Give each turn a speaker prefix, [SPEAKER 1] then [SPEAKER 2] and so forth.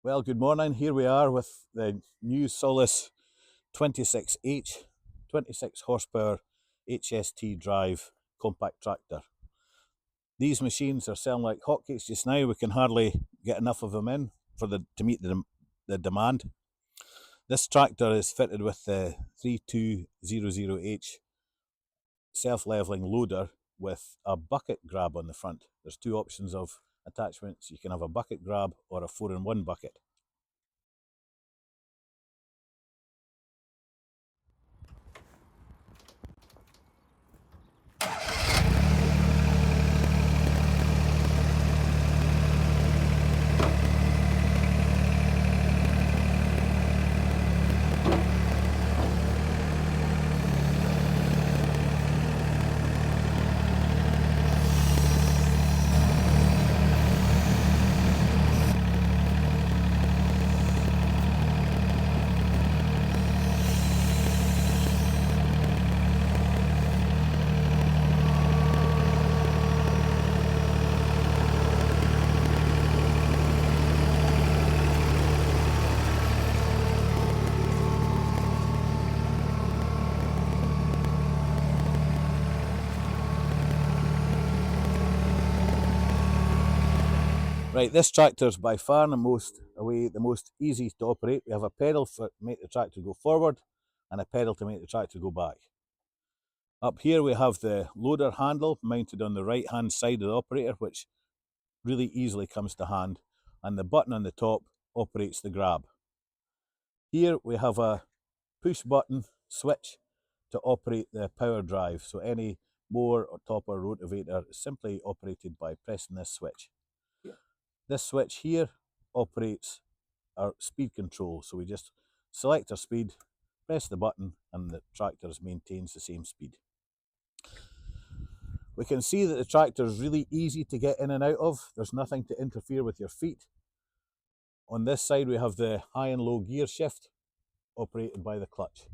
[SPEAKER 1] Well, good morning. Here we are with the new Solis 26H, 26 horsepower HST drive compact tractor. These machines are selling like hotcakes just now. We can hardly get enough of them in to meet the demand. This tractor is fitted with the 3200H self-leveling loader with a bucket grab on the front. There's two options of attachments. You can have a bucket grab or a 4-in-1 bucket. Right, this tractor is by far the most easy to operate. We have a pedal to make the tractor go forward and a pedal to make the tractor go back. Up here we have the loader handle mounted on the right hand side of the operator, which really easily comes to hand, and the button on the top operates the grab. Here we have a push button switch to operate the power drive, so any mower or topper rotavator is simply operated by pressing this switch. This switch here operates our speed control, so we just select our speed, press the button, and the tractor maintains the same speed. We can see that the tractor is really easy to get in and out of. There's nothing to interfere with your feet. On this side we have the high and low gear shift operated by the clutch.